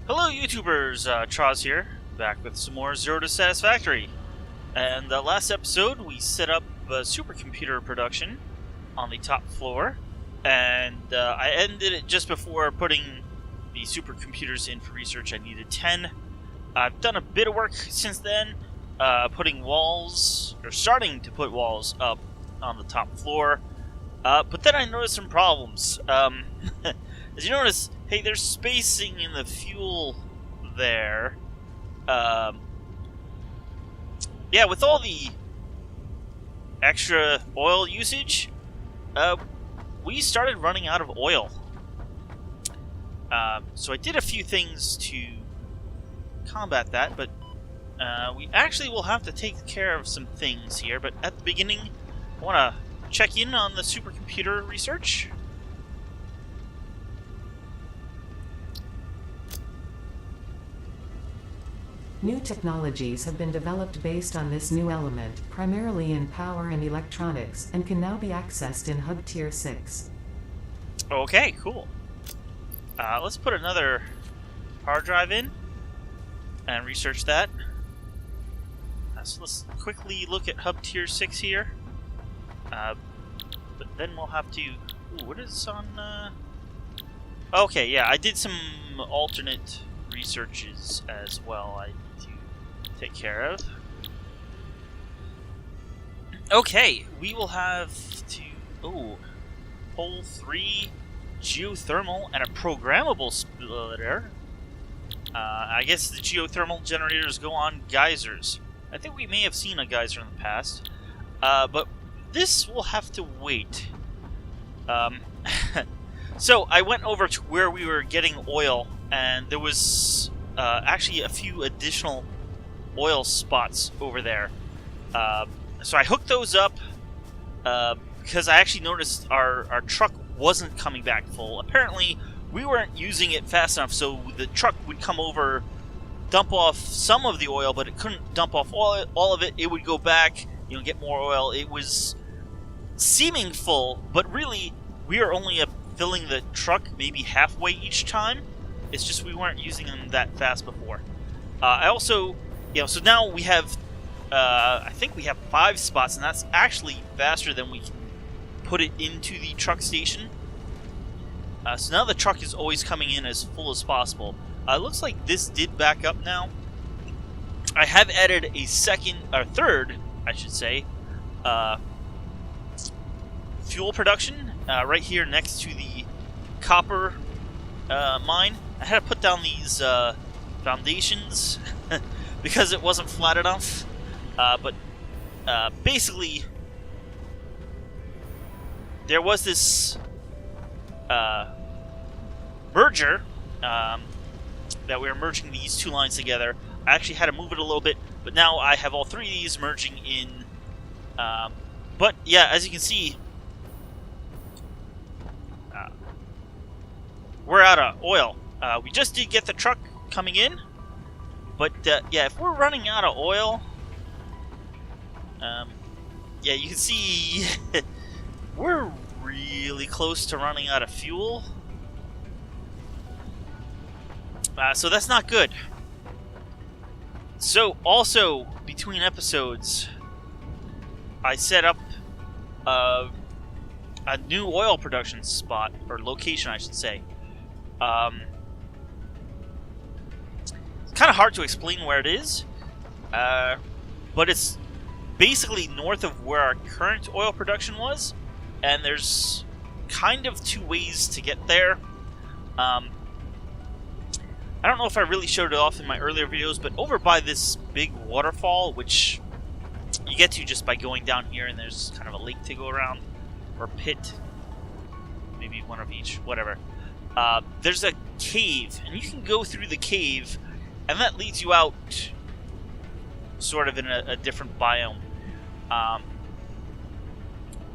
Hello YouTubers, Troz here, back with some more Zero to Satisfactory. And last episode we set up a supercomputer production on the top floor, and I ended it just before putting the supercomputers in for research. I needed 10. I've done a bit of work since then, putting walls, or starting to put walls up on the top floor, but then I noticed some problems. As you notice, hey, there's spacing in the fuel there. Yeah, with all the extra oil usage, we started running out of oil. So I did a few things to combat that, but we actually will have to take care of some things here. But at the beginning, I want to check in on the supercomputer research. New technologies have been developed based on this new element, primarily in power and electronics, and can now be accessed in Hub Tier 6. Okay, cool. Let's put another hard drive in and research that. So let's quickly look at Hub Tier 6 here. But then we'll have to... Ooh, what is on... Okay, yeah, I did some alternate researches as well I need to take care of. Okay, we will have to... Oh, hole 3, geothermal, and a programmable splitter. I guess the geothermal generators go on geysers. I think we may have seen a geyser in the past. But this will have to wait. So I went over to where we were getting oil, and there was actually a few additional oil spots over there. So I hooked those up because I actually noticed our truck wasn't coming back full. Apparently, we weren't using it fast enough, so the truck would come over, dump off some of the oil, but it couldn't dump off all of it. It would go back, get more oil. It was seeming full, but really, we are only filling the truck maybe halfway each time. It's just we weren't using them that fast before. I also, so now we have, I think we have 5 spots, and that's actually faster than we can put it into the truck station. So now the truck is always coming in as full as possible. Looks like this did back up now. I have added a third, I should say, fuel production right here next to the copper mine. I had to put down these foundations because it wasn't flat enough. But basically, there was this merger that we were merging these two lines together. I actually had to move it a little bit, but now I have all 3 of these merging in. But yeah, as you can see, we're out of oil. We just did get the truck coming in, but yeah, if we're running out of oil, yeah, you can see we're really close to running out of fuel. So that's not good. So also, between episodes, I set up a new oil production spot, or location I should say. It's kind of hard to explain where it is, but it's basically north of where our current oil production was, and there's kind of 2 ways to get there. I don't know if I really showed it off in my earlier videos, but over by this big waterfall, which you get to just by going down here, and there's kind of a lake to go around, or pit, maybe one of each, whatever. There's a cave, and you can go through the cave, and that leads you out sort of in a different biome.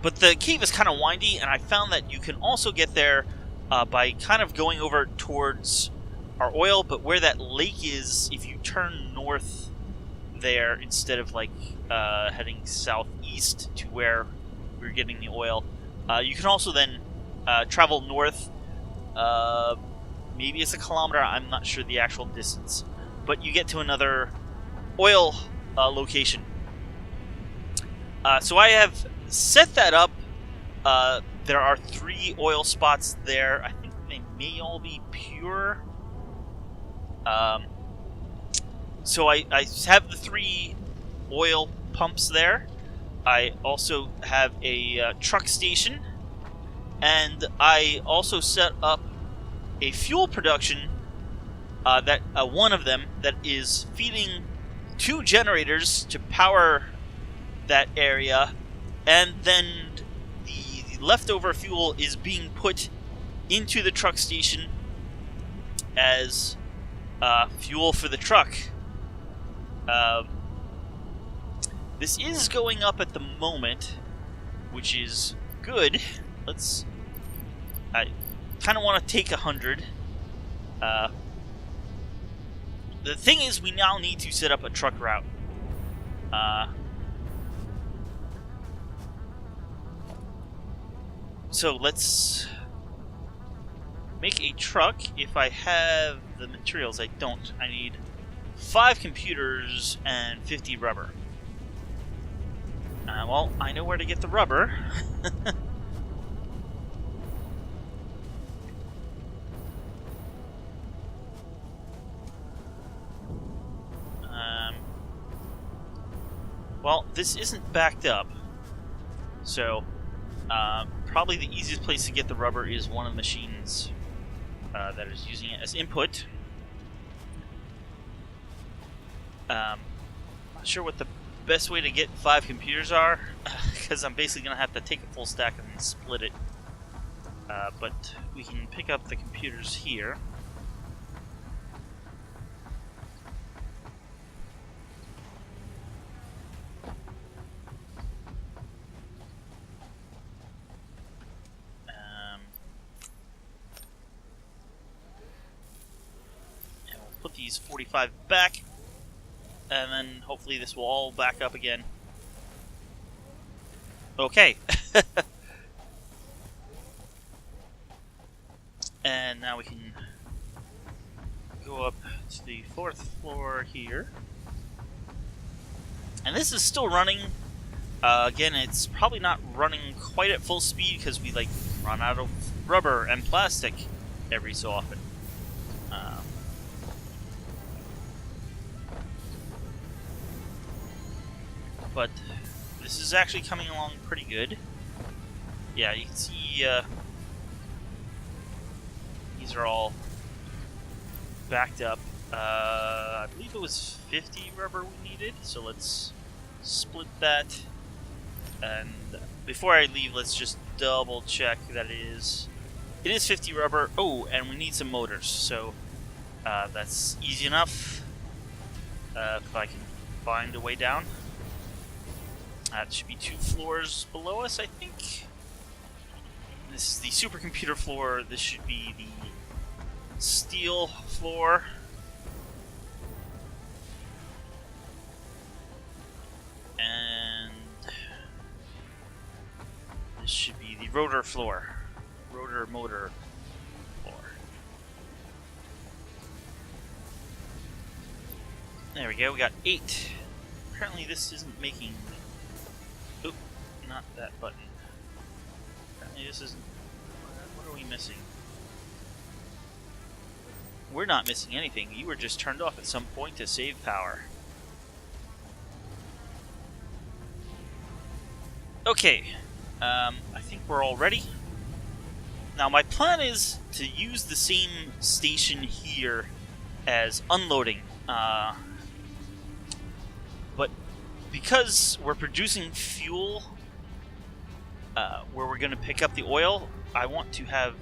But the cave is kind of windy, and I found that you can also get there by kind of going over towards our oil, but where that lake is, if you turn north there instead of like heading southeast to where we're getting the oil, you can also then travel north maybe it's a kilometer. I'm not sure the actual distance, but you get to another oil location. So I have set that up. There are 3 oil spots there. I think they may all be pure. So I have the 3 oil pumps there. I also have a truck station, and I also set up a fuel production that one of them that is feeding 2 generators to power that area, and then the leftover fuel is being put into the truck station as fuel for the truck. This is going up at the moment, which is good. I kind of want to take 100. The thing is, we now need to set up a truck route. So let's make a truck. If I have the materials, I don't. I need 5 computers and 50 rubber. Well, I know where to get the rubber. Well, this isn't backed up, so probably the easiest place to get the rubber is one of the machines that is using it as input. Not sure what the best way to get 5 computers are, because I'm basically going to have to take a full stack and split it. But we can pick up the computers here. And we'll put these 45 back. And then hopefully this will all back up again. Okay. And now we can go up to the 4th floor here. And this is still running. Again, it's probably not running quite at full speed because we run out of rubber and plastic every so often. But this is actually coming along pretty good. Yeah, you can see these are all backed up. I believe it was 50 rubber we needed, so let's split that. And before I leave, let's just double check that it is 50 rubber. Oh, and we need some motors, so that's easy enough. If I can find a way down. That should be 2 floors below us, I think. This is the supercomputer floor. This should be the steel floor. And this should be the rotor floor. Rotor motor floor. There we go, we got 8. Apparently this isn't making... Oop, not that button. Apparently this isn't... What are we missing? We're not missing anything. You were just turned off at some point to save power. Okay, I think we're all ready. Now my plan is to use the same station here as unloading. But because we're producing fuel where we're going to pick up the oil, I want to have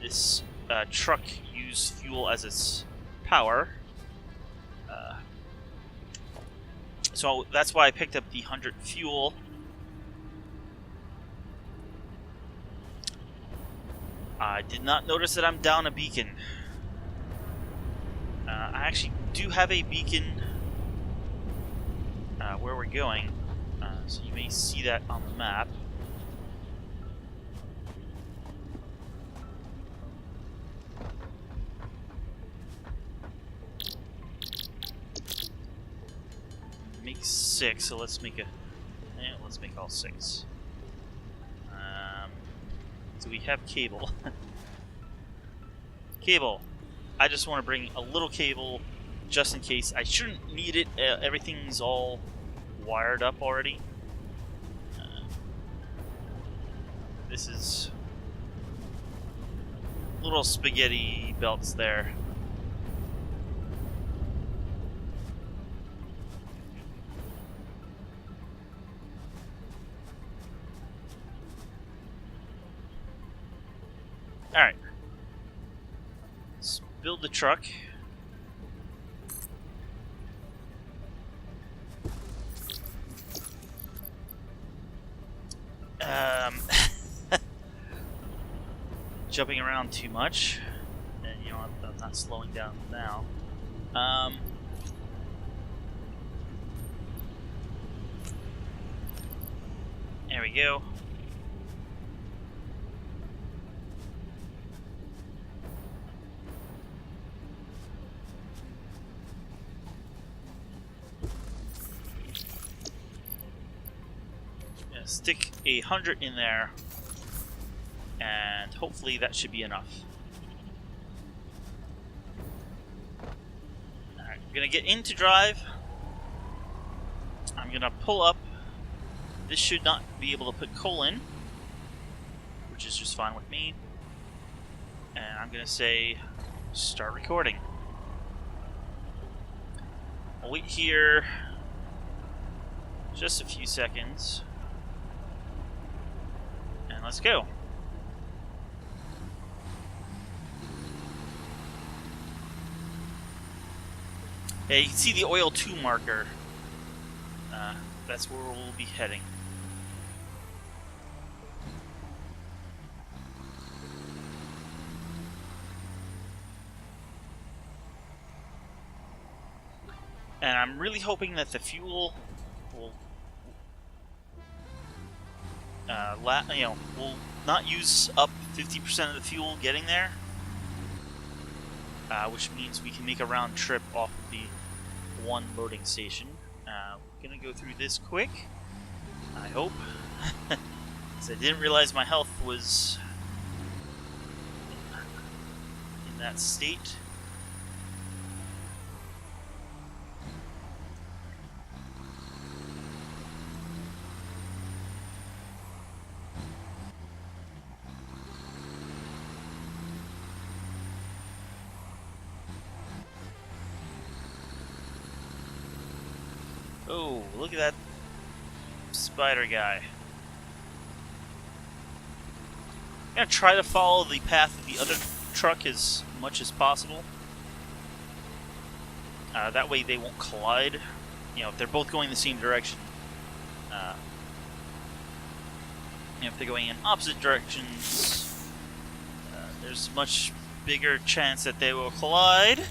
this truck use fuel as its power. So that's why I picked up the 100 fuel. I did not notice that I'm down a beacon. I actually do have a beacon where we're going, so you may see that on the map. 6, so let's make let's make all 6. So we have cable. Cable. I just want to bring a little cable just in case. I shouldn't need it. Everything's all wired up already. This is little spaghetti belts there. Alright. Let's build the truck. Jumping around too much. And you know, I'm not slowing down now. There we go. Stick 100 in there, and hopefully that should be enough. Alright, I'm gonna get into drive. I'm gonna pull up. This should not be able to put coal in, which is just fine with me. And I'm gonna say start recording. I'll wait here just a few seconds. Let's go. Yeah, you can see the oil 2 marker. That's where we'll be heading. And I'm really hoping that the fuel will we'll not use up 50% of the fuel getting there, which means we can make a round trip off of the one loading station. We're gonna go through this quick, I hope, because I didn't realize my health was in that state. Oh, look at that spider guy. I'm gonna try to follow the path of the other truck as much as possible. That way they won't collide. You know, if they're both going the same direction. If they're going in opposite directions, there's a much bigger chance that they will collide.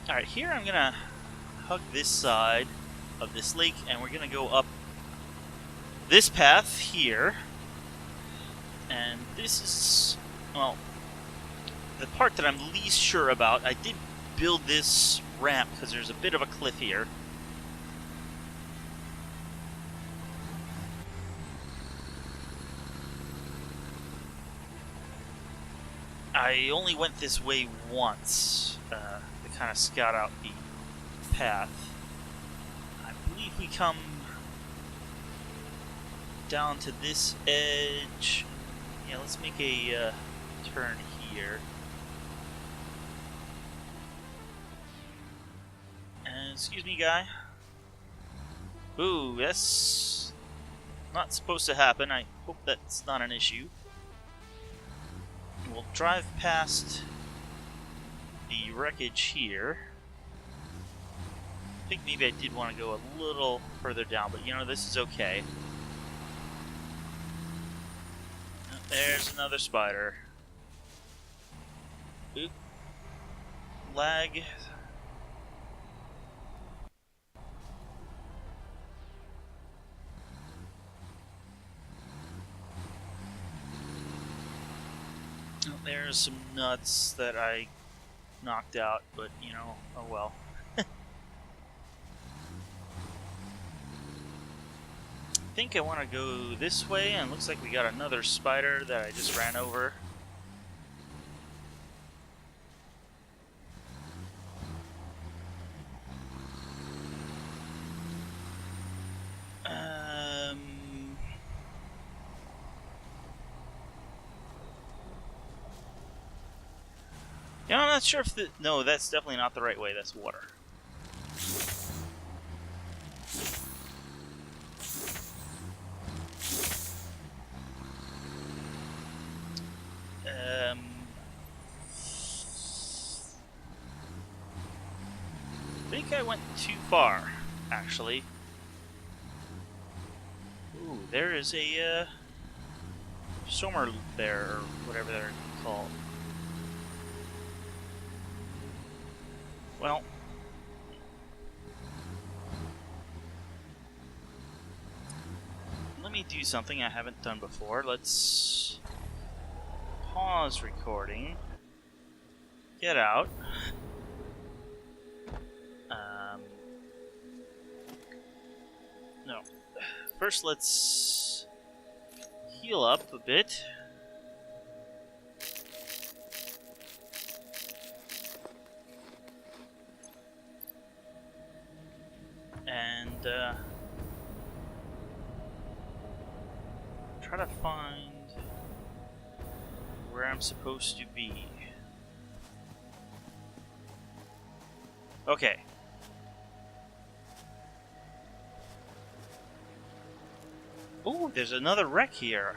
Alright, here I'm gonna hug this side of this lake, and we're gonna go up this path here. And this is, well, the part that I'm least sure about. I did build this ramp because there's a bit of a cliff here. I only went this way once to kind of scout out the path. I believe we come down to this edge. Yeah, let's make a turn here. And excuse me, guy. Ooh, that's not supposed to happen. I hope that's not an issue. We'll drive past the wreckage here. I think maybe I did want to go a little further down, but you know, this is okay. There's another spider. Oop. Lag. There's some nuts that I knocked out, but you know, oh well. I think I want to go this way, and it looks like we got another spider that I just ran over. Yeah, I'm not sure if the... No, that's definitely not the right way. That's water. I think I went too far, actually. Ooh, there is a sonar loop there, or whatever they're called. Well, let me do something I haven't done before. Let's pause recording, get out. No. First, let's heal up a bit. And try to find where I'm supposed to be. Okay. Ooh, there's another wreck here.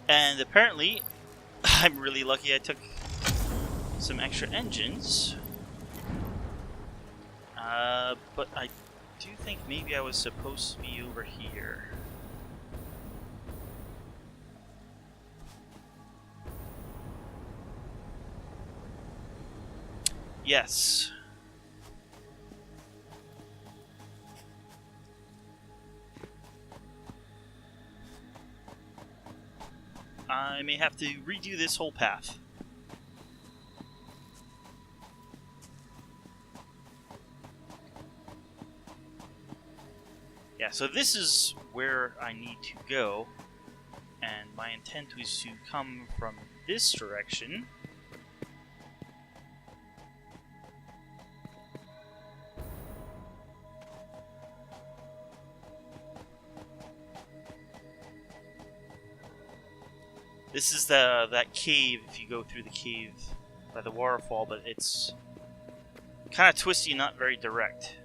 And apparently, I'm really lucky I took some extra engines. But I do think maybe I was supposed to be over here. Yes. I may have to redo this whole path. Yeah, so this is where I need to go, and my intent was to come from this direction. This is that cave, if you go through the cave by the waterfall, but it's kind of twisty, not very direct.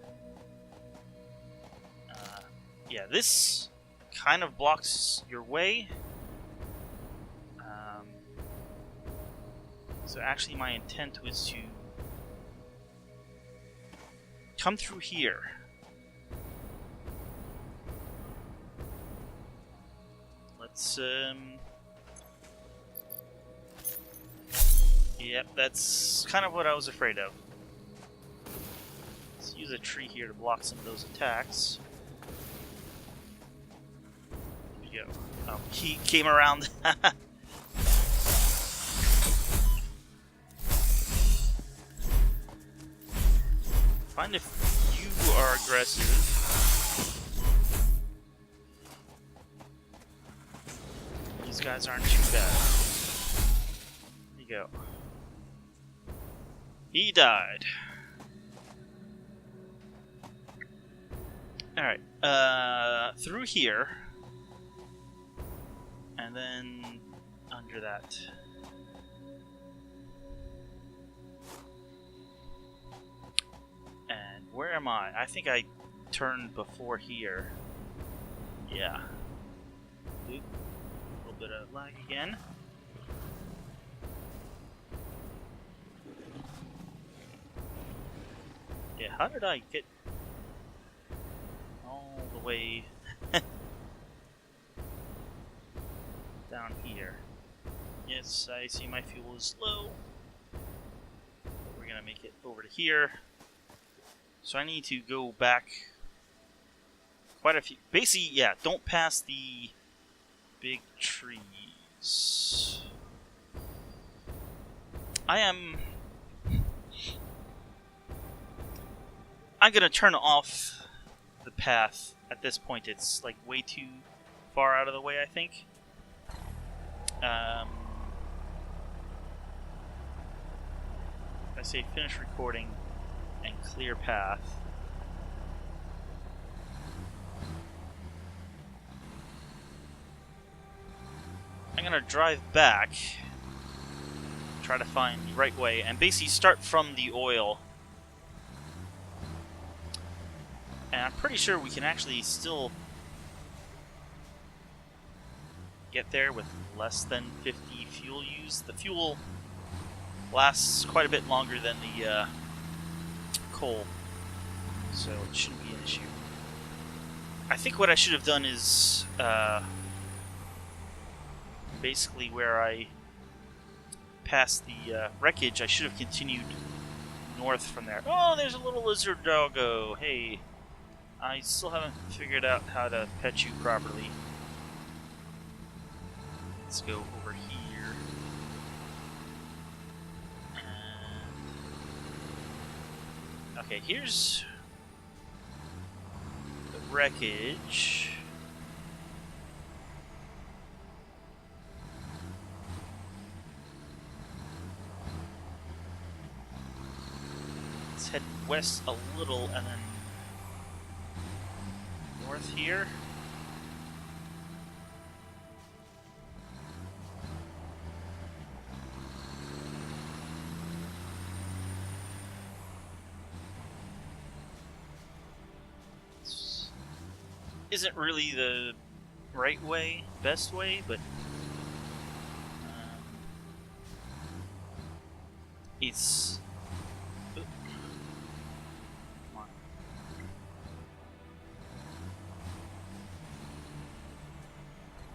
Yeah, this kind of blocks your way. So actually my intent was to come through here. Let's, yep, that's kind of what I was afraid of. Let's use a tree here to block some of those attacks. There we go. Oh, he came around. Find if you are aggressive. These guys aren't too bad. There you go. He died. Alright, through here. And then under that. And where am I? I think I turned before here. Yeah. Oop. A little bit of lag again. Yeah, how did I get all the way down here? Yes, I see my fuel is low. make it over to here. So I need to go back quite a few. Basically, yeah, don't pass the big trees. I'm gonna turn off the path at this point. It's like way too far out of the way, I think. I say finish recording and clear path. I'm gonna drive back, try to find the right way, and basically start from the oil. And I'm pretty sure we can actually still get there with less than 50 fuel used. The fuel lasts quite a bit longer than the coal, so it shouldn't be an issue. I think what I should have done is basically where I passed the wreckage, I should have continued north from there. Oh, there's a little lizard doggo. Hey, I still haven't figured out how to pet you properly. Let's go over here. Okay, here's the wreckage. Let's head west a little and then north here. Isn't really the right way, best way, but it's... Come on.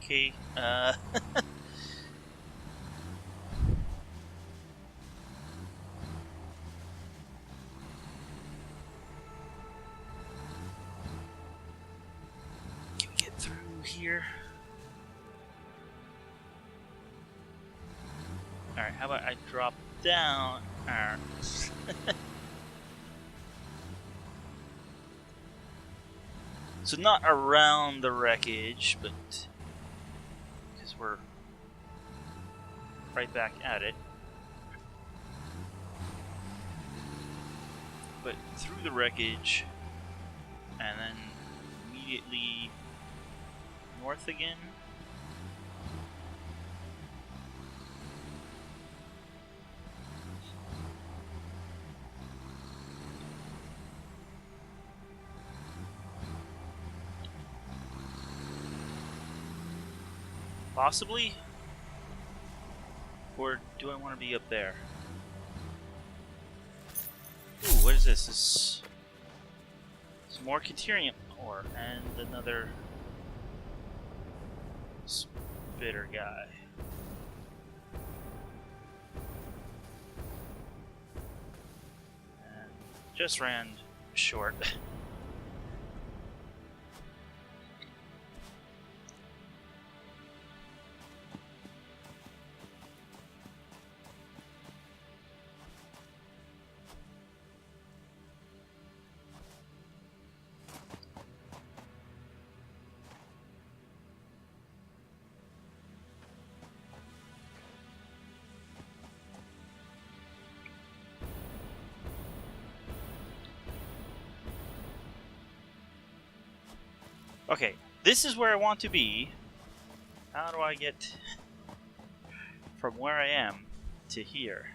Okay, here. Alright, how about I drop down? So not around the wreckage, but because we're right back at it. But through the wreckage, and then immediately north again. Possibly? Or do I want to be up there? Ooh, what is this? This is more Caterium ore and another spitter guy. And just ran short. Okay, this is where I want to be. How do I get from where I am to here?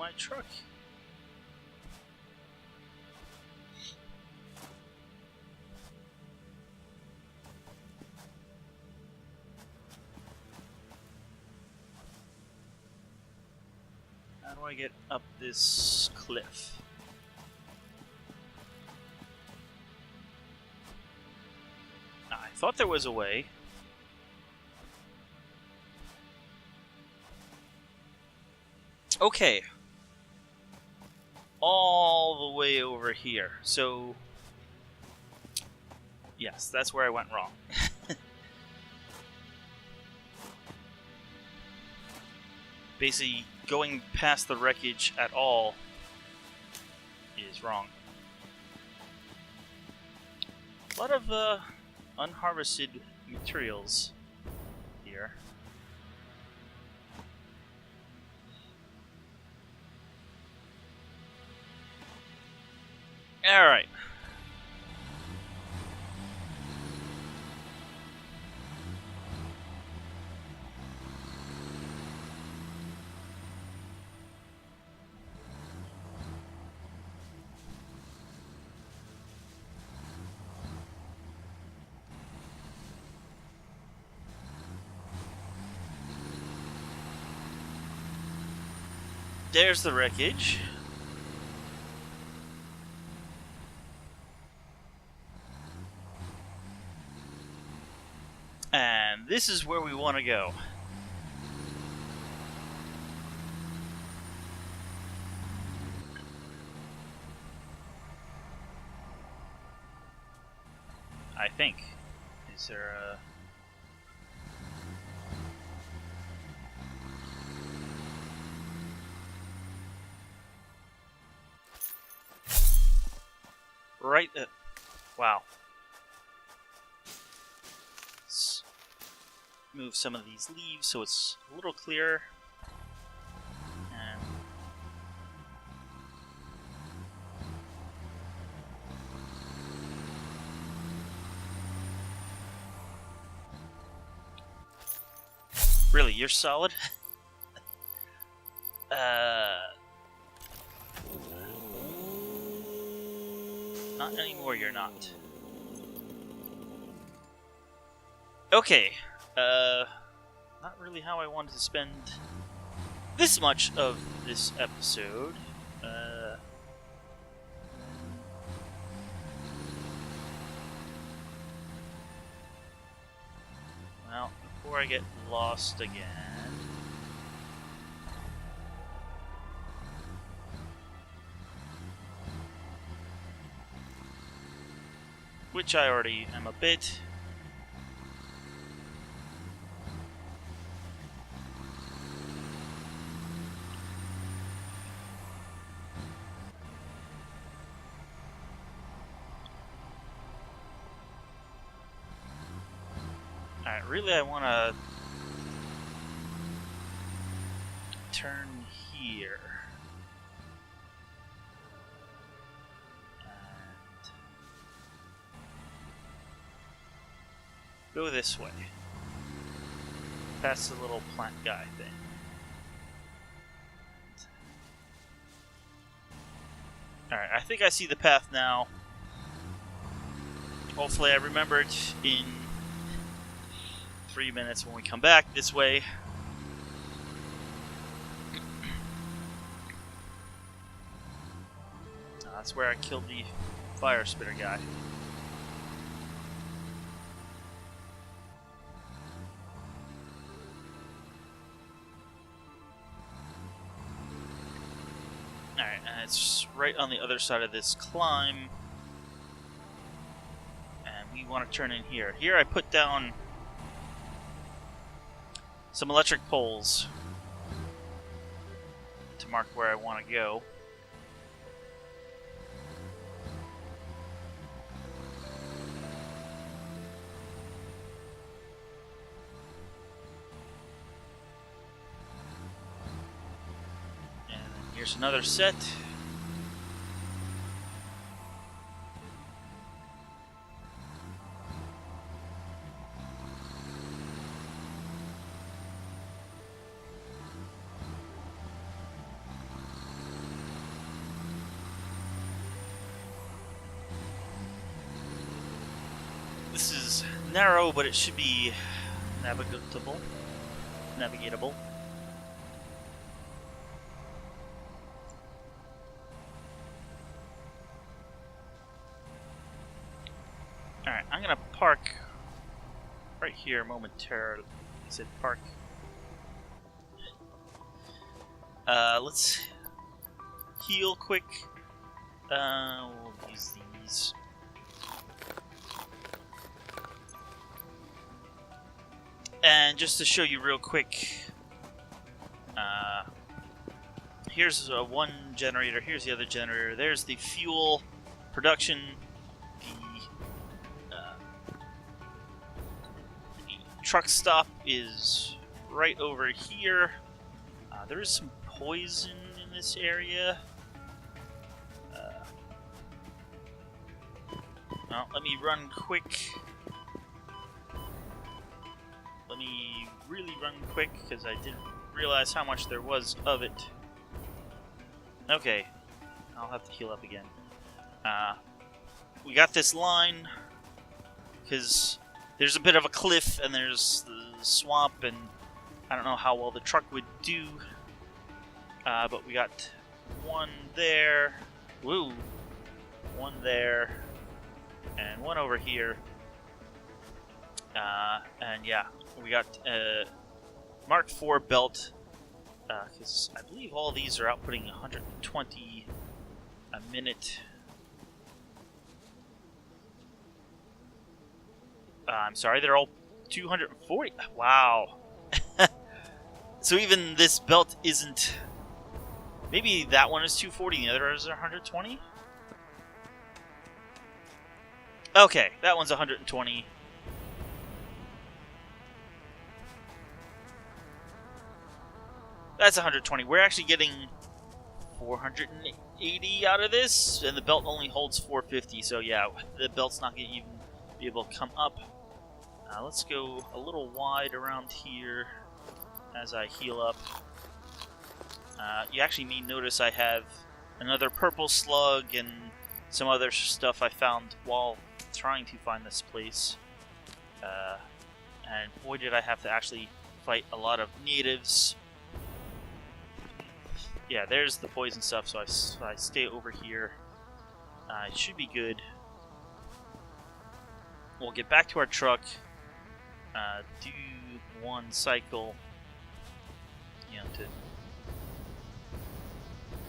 my truck. How do I get up this cliff? I thought there was a way. Okay. All the way over here. So, yes, that's where I went wrong. Basically, going past the wreckage at all is wrong. A lot of unharvested materials here. Alright. There's the wreckage. And this is where we want to go. I think. Is there a... Right at... Wow. Let's move some of these leaves so it's a little clearer. And... Really, you're solid? Not anymore, you're not. Okay, not really how I wanted to spend this much of this episode. Well, before I get lost again... Which I already am a bit. Alright, really I want to turn here. Go this way. Past the little plant guy thing. Alright, I think I see the path now. Hopefully I remember it in 3 minutes when we come back this way. That's where I killed the fire spitter guy. Alright, and it's right on the other side of this climb. And we want to turn in here. Here I put down some electric poles to mark where I want to go. Here's another set. It's narrow, but it should be navigatable. Navigatable. Alright, I'm gonna park right here momentarily. I said park. Let's heal quick. We'll use these. And just to show you real quick, here's one generator, here's the other generator, there's the fuel production, the truck stop is right over here. There is some poison in this area. Well, let me run quick. Let me really run quick, because I didn't realize how much there was of it. Okay. I'll have to heal up again. We got this line, because there's a bit of a cliff, and there's the swamp, and I don't know how well the truck would do. But we got one there. Woo! One there. And one over here. And yeah, we got Mark IV belt, because I believe all these are outputting 120 a minute. I'm sorry, they're all 240. Wow. So even this belt isn't... Maybe that one is 240 and the other is 120? Okay, that one's 120. That's 120. We're actually getting 480 out of this, and the belt only holds 450. So yeah, the belt's not going to even be able to come up. Let's go a little wide around here as I heal up. You actually may notice I have another purple slug and some other stuff I found while trying to find this place. And boy, did I have to actually fight a lot of natives. Yeah, there's the poison stuff, so I stay over here. It should be good. We'll get back to our truck. Do one cycle, you know, to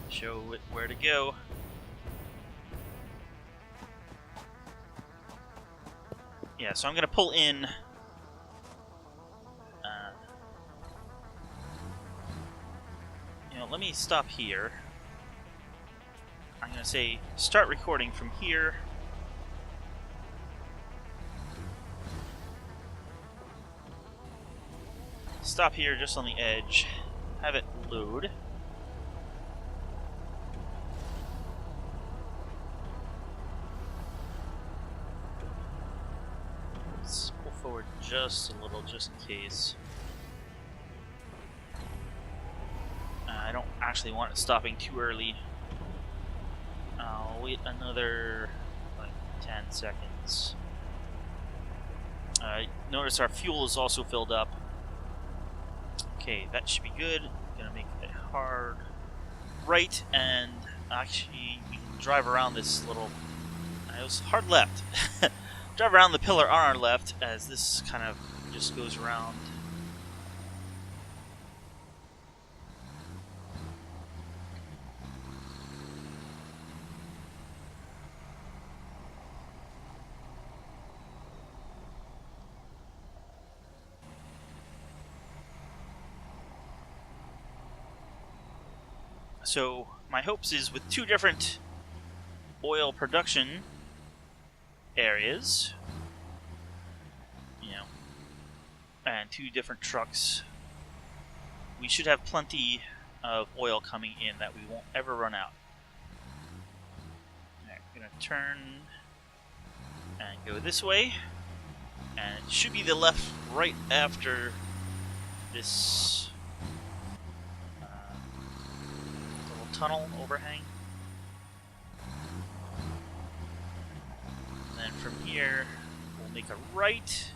show it where to go. Yeah, so I'm gonna pull in. You know, let me stop here. I'm gonna say start recording from here. Stop here just on the edge. Have it load. Let's pull forward just a little, just in case. I don't actually want it stopping too early. I'll wait another like 10 seconds. Notice our fuel is also filled up. Okay, that should be good. Gonna make it hard right, and actually we can drive around this little... It was hard left. Drive around the pillar on our left, as this kind of just goes around. So my hopes is with two different oil production areas, you know, and two different trucks, we should have plenty of oil coming in that we won't ever run out. Alright, we're gonna turn and go this way, and it should be the left right after this tunnel overhang. And then from here, we'll make a right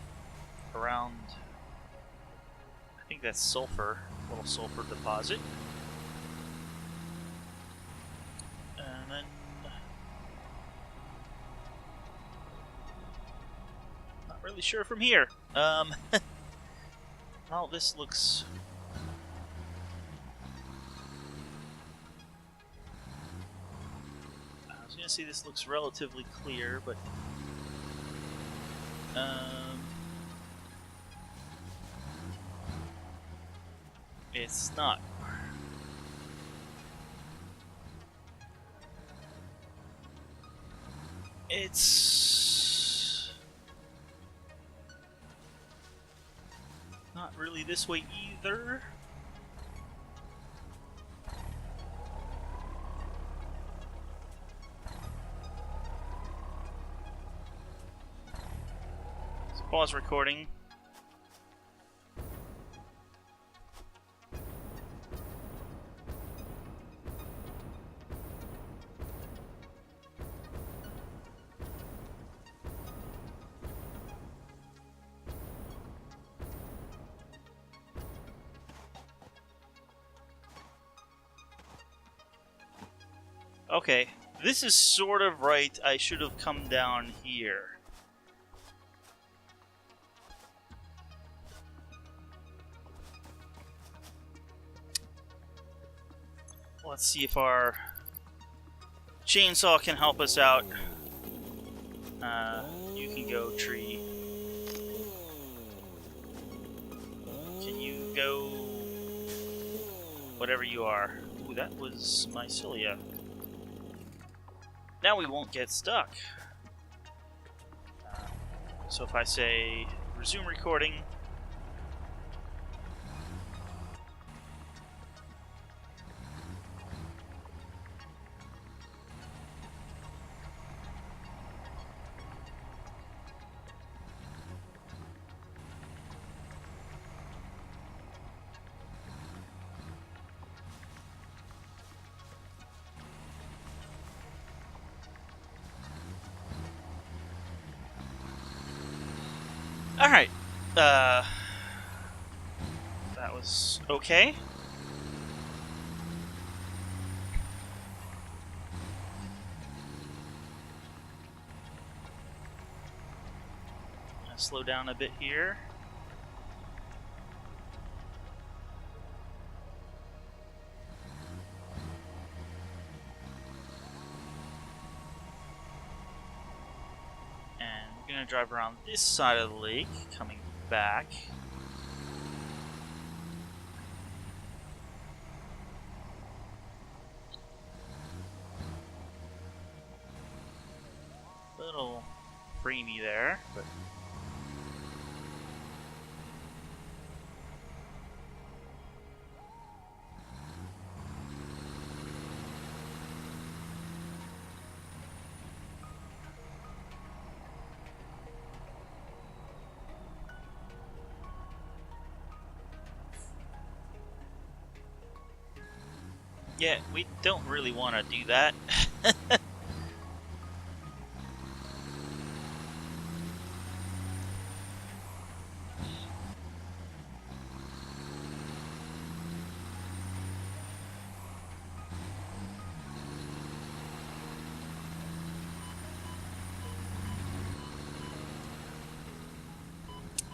around, I think that's sulfur, a little sulfur deposit. And then, not really sure from here. Well, this looks... I was gonna say this looks relatively clear, but it's not. It's not really this way either. Let's pause recording. Okay, this is sort of right. I should have come down here. Let's see if our chainsaw can help us out. You can go, tree. Can you go... whatever you are. Ooh, that was mycelia. Now we won't get stuck. So if I say resume recording, alright, that was okay. Gonna slow down a bit here. Gonna drive around this side of the lake, coming back. Little framey there, but yeah, we don't really want to do that.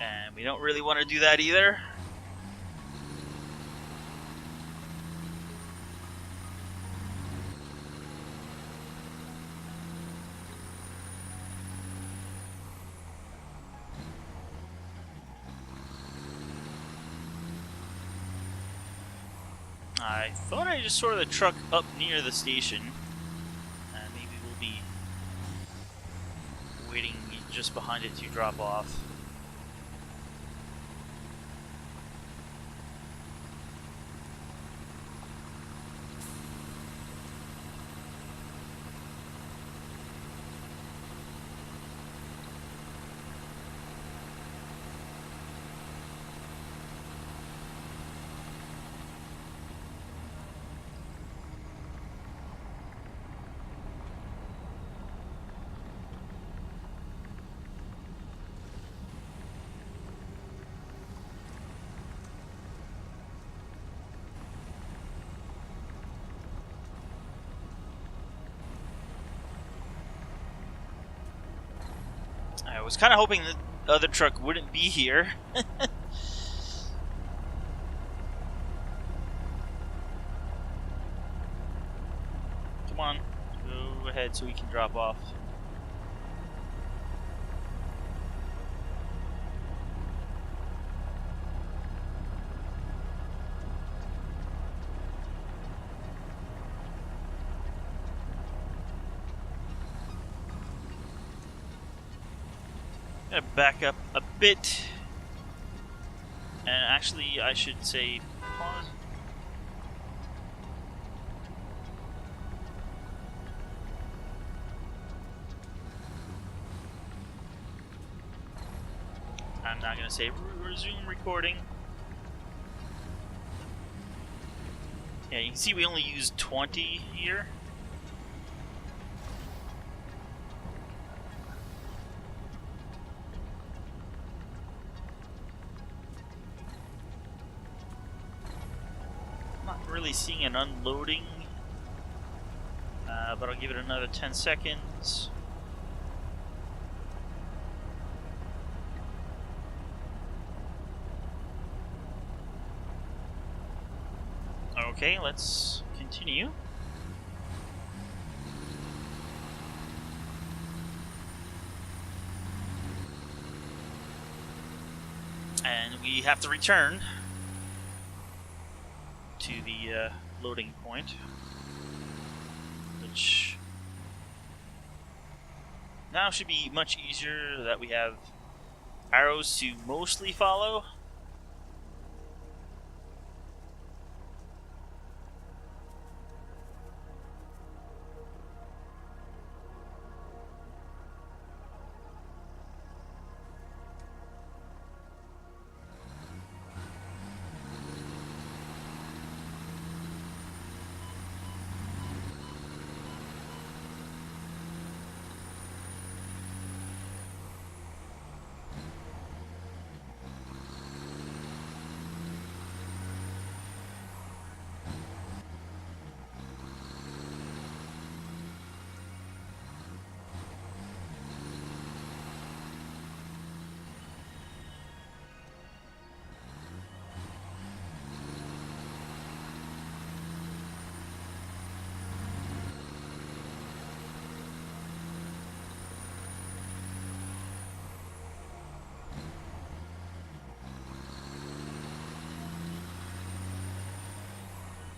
And we don't really want to do that either. I thought I just saw the truck up near the station. Maybe we'll be waiting just behind it to drop off. was kind of hoping the other truck wouldn't be here. Come on, go ahead so we can drop off. Gonna back up a bit, and actually I should say pause. I'm not gonna say resume recording. Yeah, you can see we only used 20 here. Really seeing an unloading, but I'll give it another 10 seconds. Okay, let's continue. And we have to return to the loading point, which now should be much easier that we have arrows to mostly follow.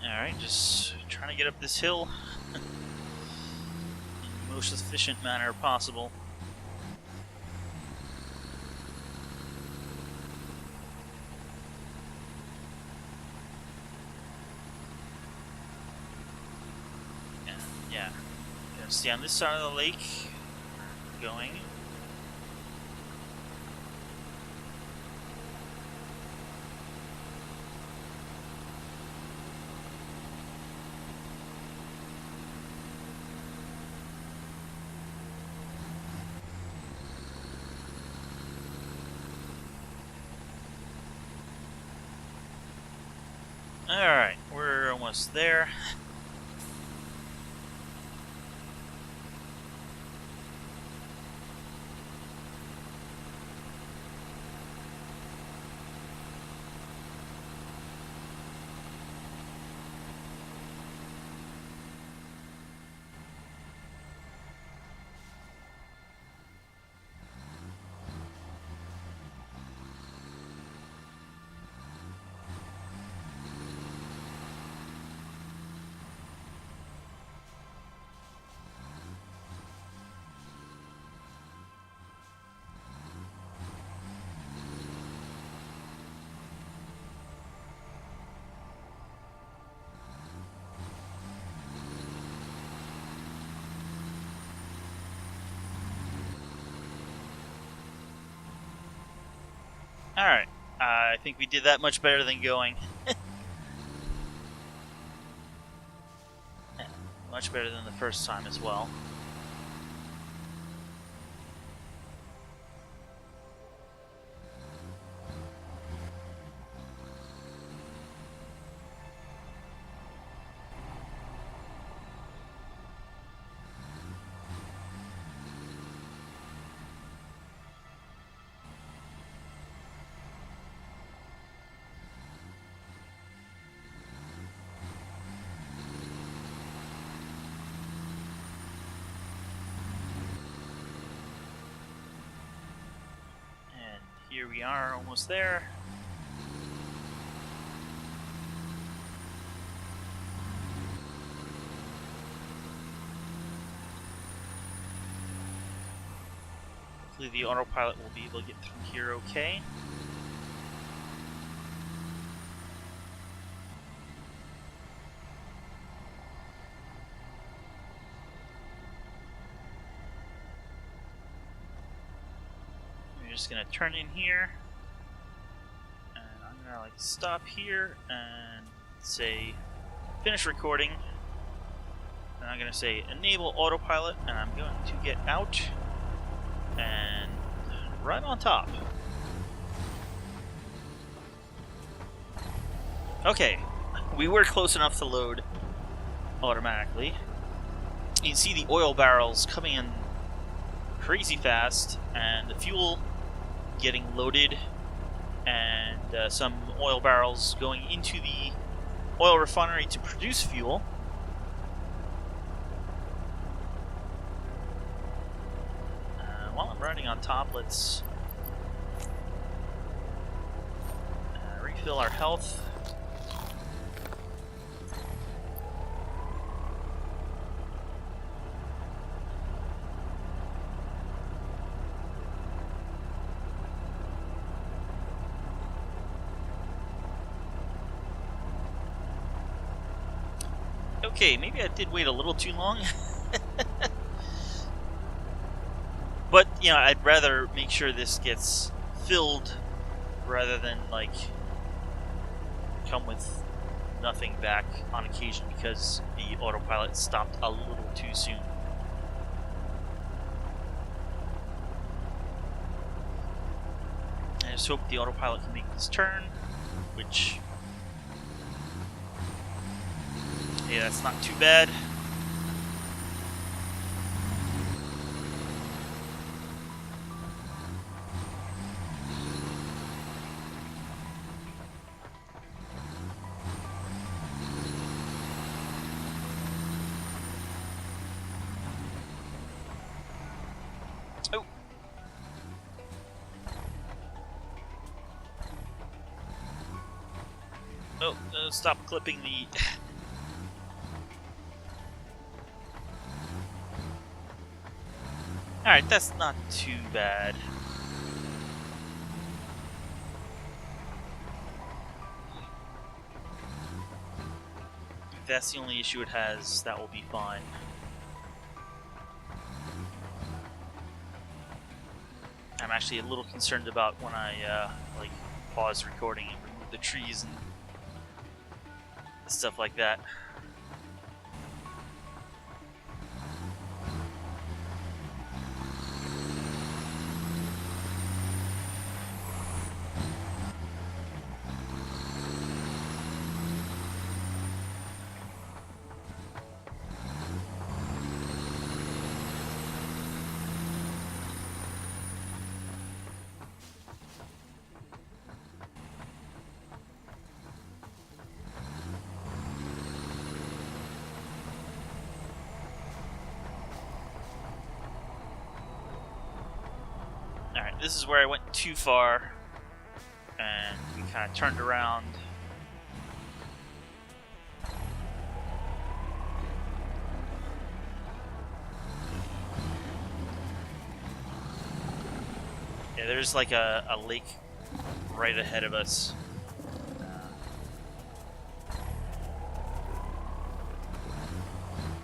Alright, just trying to get up this hill in the most efficient manner possible. And yeah, you can see on this side of the lake, going. Alright, we're almost there. Alright, I think we did that much better than going. Much better than the first time as well. Here we are, almost there. Hopefully the autopilot will be able to get through here okay. We're just gonna turn in here, and I'm gonna like stop here and say finish recording, and I'm gonna say enable autopilot, and I'm going to get out and right on top. Okay, we were close enough to load automatically. You can see the oil barrels coming in crazy fast, and the fuel getting loaded, and some oil barrels going into the oil refinery to produce fuel. While I'm riding on top, let's refill our health. Okay, maybe I did wait a little too long. But, you know, I'd rather make sure this gets filled rather than, like, come with nothing back on occasion because the autopilot stopped a little too soon. I just hope the autopilot can make this turn, which... yeah, that's not too bad. Stop clipping the... Alright, that's not too bad. If that's the only issue it has, that will be fine. I'm actually a little concerned about when I like pause recording and remove the trees and stuff like that. This is where I went too far, and we kind of turned around. Yeah, there's like a lake right ahead of us.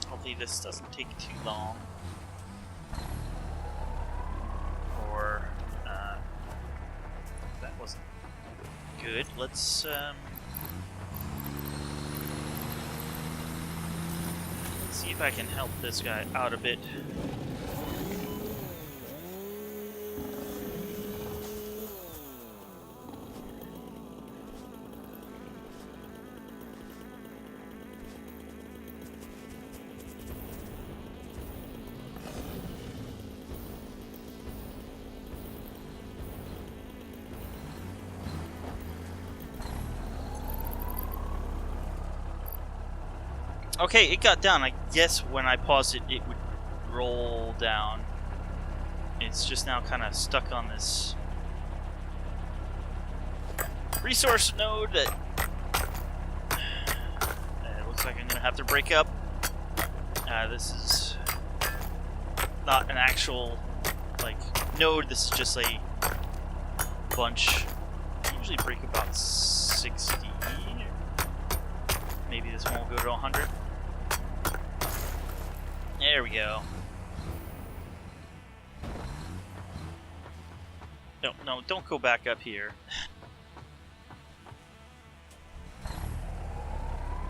Hopefully this doesn't take too long. Wasn't good. Let's see if I can help this guy out a bit. Okay, it got down. I guess when I paused it, it would roll down. It's just now kind of stuck on this resource node that looks like I'm gonna have to break up. This is not an actual like node. This is just a bunch. I usually break about 60. Maybe this one will go to 100. There we go. No, don't go back up here.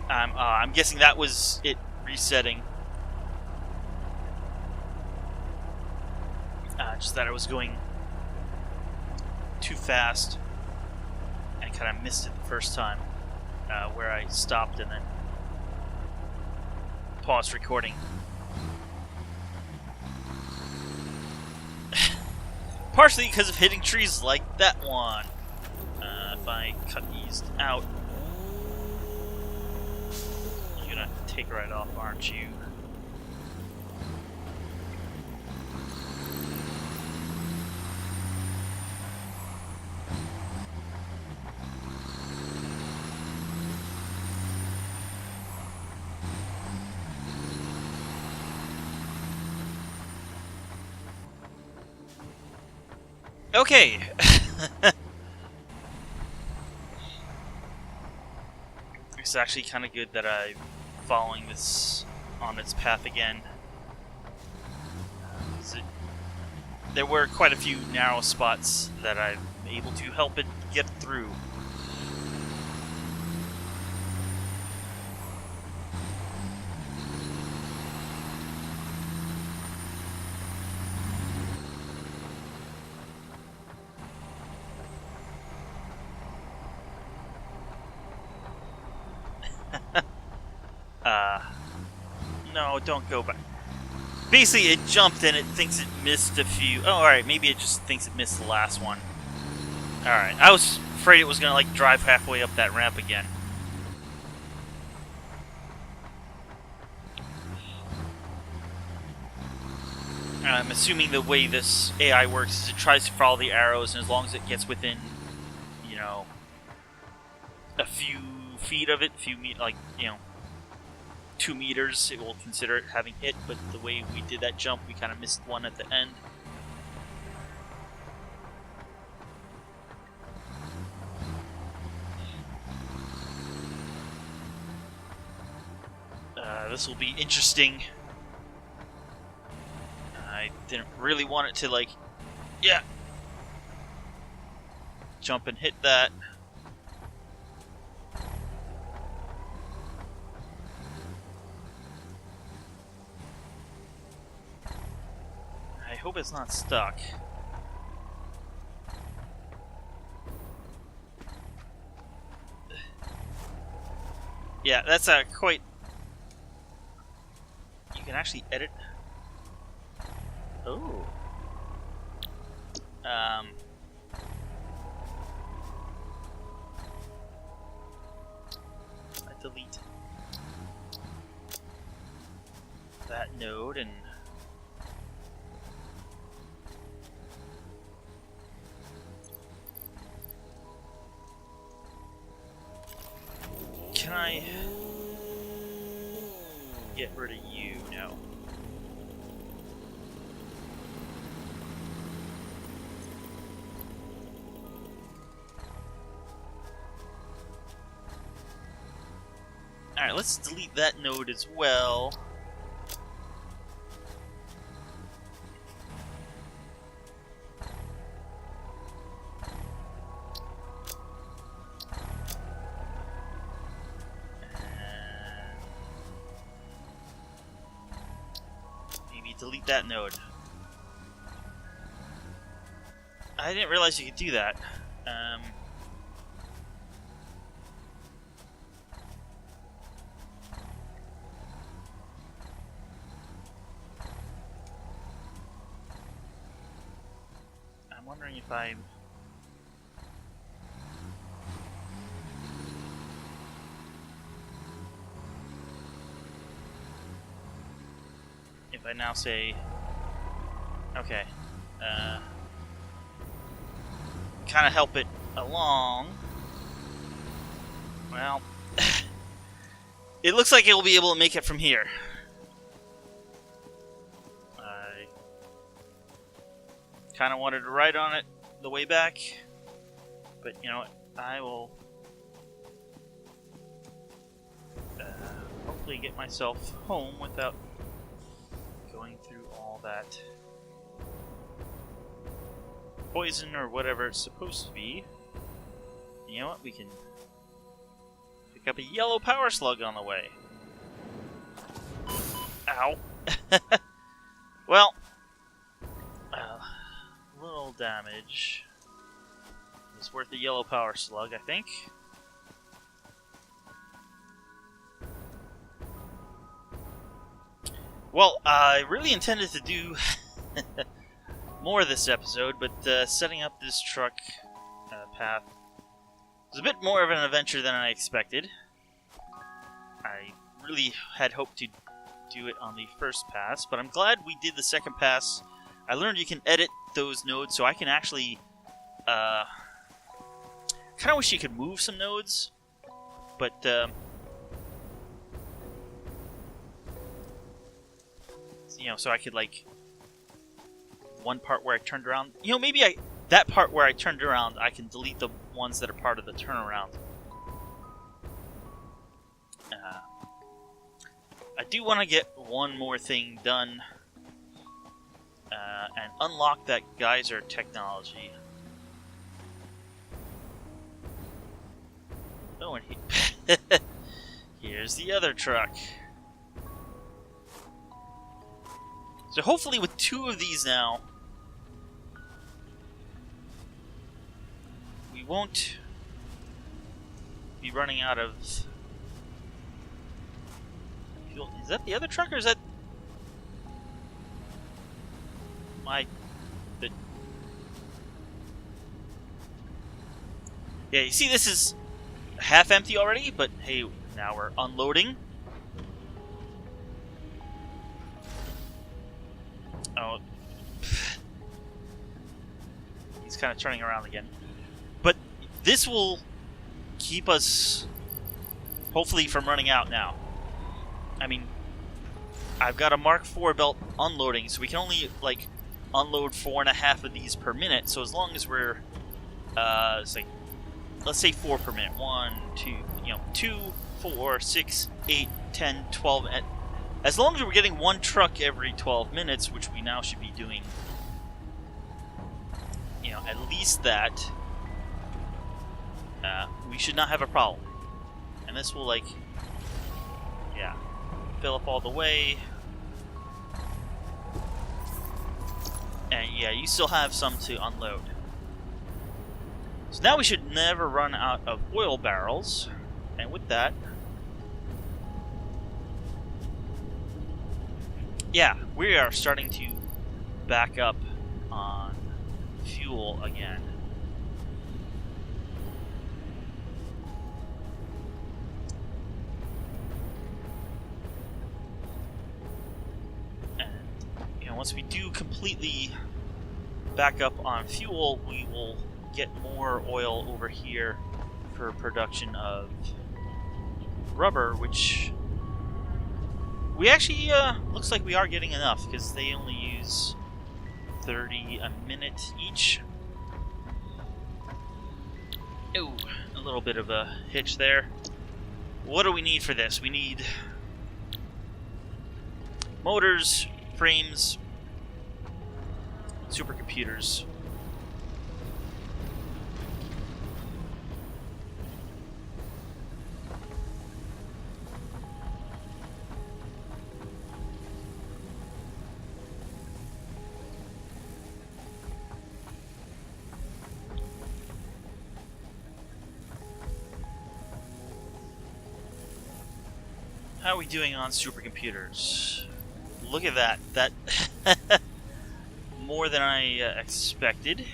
I'm guessing that was it resetting. Just that I was going too fast and kind of missed it the first time, where I stopped and then paused recording. Partially because of hitting trees like that one. If I cut these out, you're gonna take right off, aren't you? Okay. It's actually kind of good that I'm following this on its path again. There were quite a few narrow spots that I'm able to help it get through. No, don't go back. Basically, it jumped and it thinks it missed a few. Oh, alright, maybe it just thinks it missed the last one. Alright, I was afraid it was gonna, like, drive halfway up that ramp again. I'm assuming the way this AI works is it tries to follow the arrows, and as long as it gets within, you know, a few feet of it, 2 meters, it will consider it having hit, but the way we did that jump, we kind of missed one at the end. This will be interesting. I didn't really want it to, like, jump and hit that. I hope it's not stuck. Yeah, that's quite... You can actually edit. Oh. I delete that node and can I get rid of you? No. Alright, let's delete that node as well. Delete that node. I didn't realize you could do that. I'm wondering if I now say, okay, kind of help it along. Well, it looks like it will be able to make it from here. I kind of wanted to ride on it the way back, but you know what? I will hopefully get myself home without going through all that poison or whatever it's supposed to be. You know what? We can pick up a yellow power slug on the way. Ow. Well, little damage. It's worth the yellow power slug, I think. Well, I really intended to do more of this episode, but setting up this truck path was a bit more of an adventure than I expected. I really had hoped to do it on the first pass, but I'm glad we did the second pass. I learned you can edit those nodes, so I can actually kind of wish you could move some nodes, but you know, so I could like one part where I turned around. You know, maybe that part where I turned around, I can delete the ones that are part of the turnaround. I do want to get one more thing done and unlock that geyser technology. Oh, and here's the other truck. So hopefully with 2 of these now, we won't be running out of fuel. Is that the other truck, or is that Yeah, you see this is half empty already, but hey, now we're unloading. Oh. He's kind of turning around again. But this will keep us, hopefully, from running out now. I mean, I've got a Mark IV belt unloading, so we can only, like, unload 4.5 of these per minute. So as long as we're, it's like, let's say 4 per minute. 1, 2, you know, 2, 4, 6, 8, 10, 12. As long as we're getting 1 truck every 12 minutes, which we now should be doing, you know, at least that, we should not have a problem. And this will, like, yeah, fill up all the way. And yeah, you still have some to unload. So now we should never run out of oil barrels. And with that, yeah, we are starting to back up on fuel again. And, you know, once we do completely back up on fuel, we will get more oil over here for production of rubber, which we actually, looks like we are getting enough, because they only use 30 a minute each. Ooh, a little bit of a hitch there. What do we need for this? We need motors, frames, supercomputers. How are we doing on supercomputers? Look at that. That more than I expected.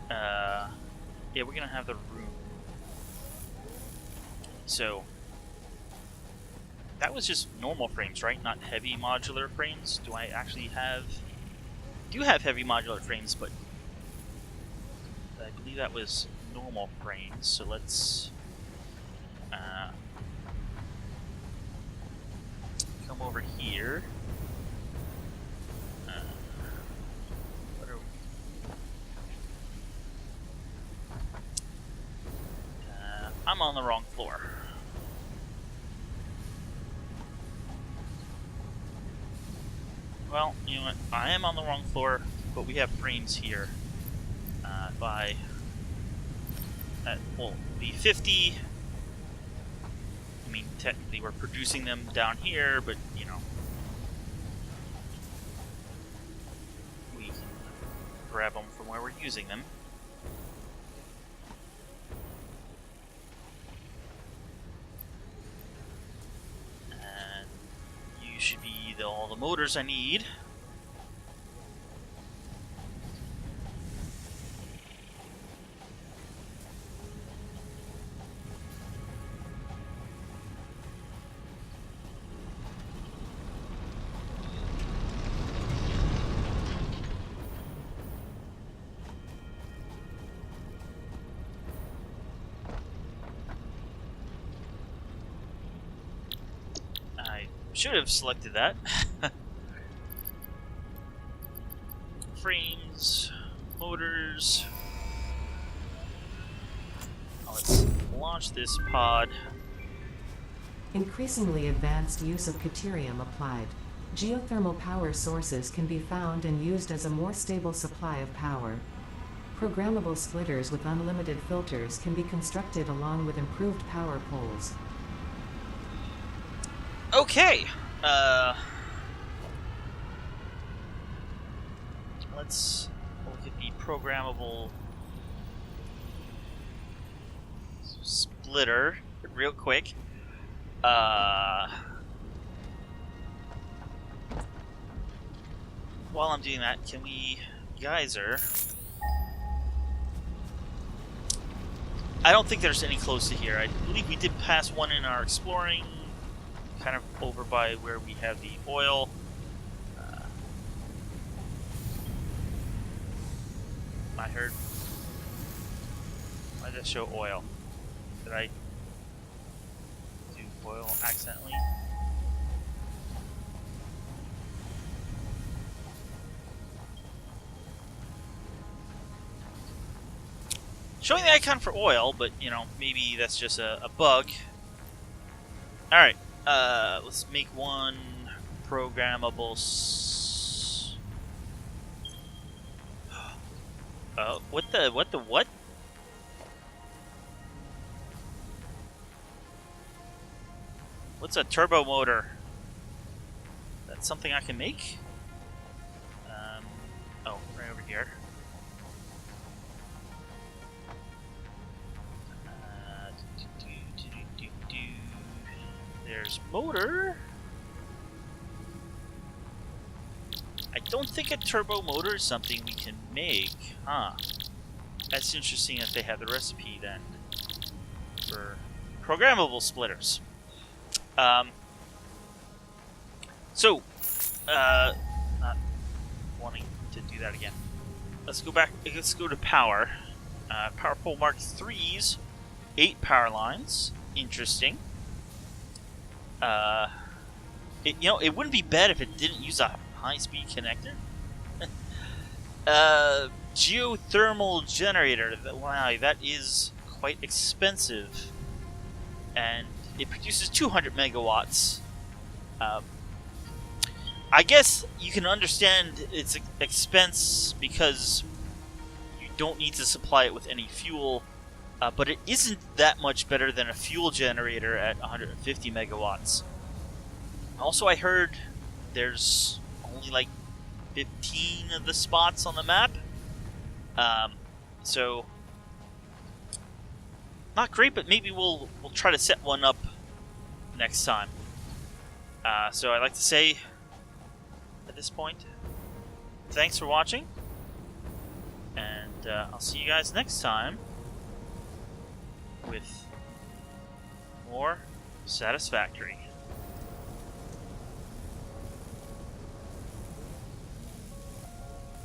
Yeah, we're gonna have the room. So that was just normal frames, right? Not heavy modular frames. Do I actually have? I do have heavy modular frames, but I believe that was normal frames, so let's come over here. What are we? I'm on the wrong floor. Well, you know what? I am on the wrong floor, but we have frames here. Well, the 50. I mean, technically we're producing them down here, but you know, we can grab them from where we're using them. And you should be all the motors I need. Should have selected that. Frames, motors. Now let's launch this pod. Increasingly advanced use of deuterium applied. Geothermal power sources can be found and used as a more stable supply of power. Programmable splitters with unlimited filters can be constructed along with improved power poles. Okay, let's look at the programmable splitter real quick. While I'm doing that, can we geyser? I don't think there's any close to here. I believe we did pass one in our exploring. Kind of over by where we have the oil. I heard. Why did that show oil? Did I do oil accidentally? Showing the icon for oil, but you know, maybe that's just a bug. Alright. Let's make one programmable. What? What's a turbo motor? That's something I can make? Oh, right over here. There's motor. I don't think a turbo motor is something we can make, huh? That's interesting that they have the recipe then for programmable splitters. Not wanting to do that again. Let's go back. Let's go to power. Power pole Mark III's 8 power lines. Interesting. It wouldn't be bad if it didn't use a high-speed connector. Geothermal generator. Wow, that is quite expensive, and it produces 200 megawatts. I guess you can understand its expense because you don't need to supply it with any fuel. But it isn't that much better than a fuel generator at 150 megawatts. Also, I heard there's only like 15 of the spots on the map. So, not great, but maybe we'll try to set one up next time. So I'd like to say, at this point, thanks for watching. And I'll see you guys next time with more Satisfactory.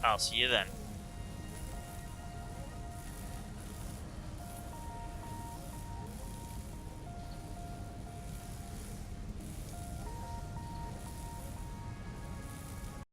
I'll see you then.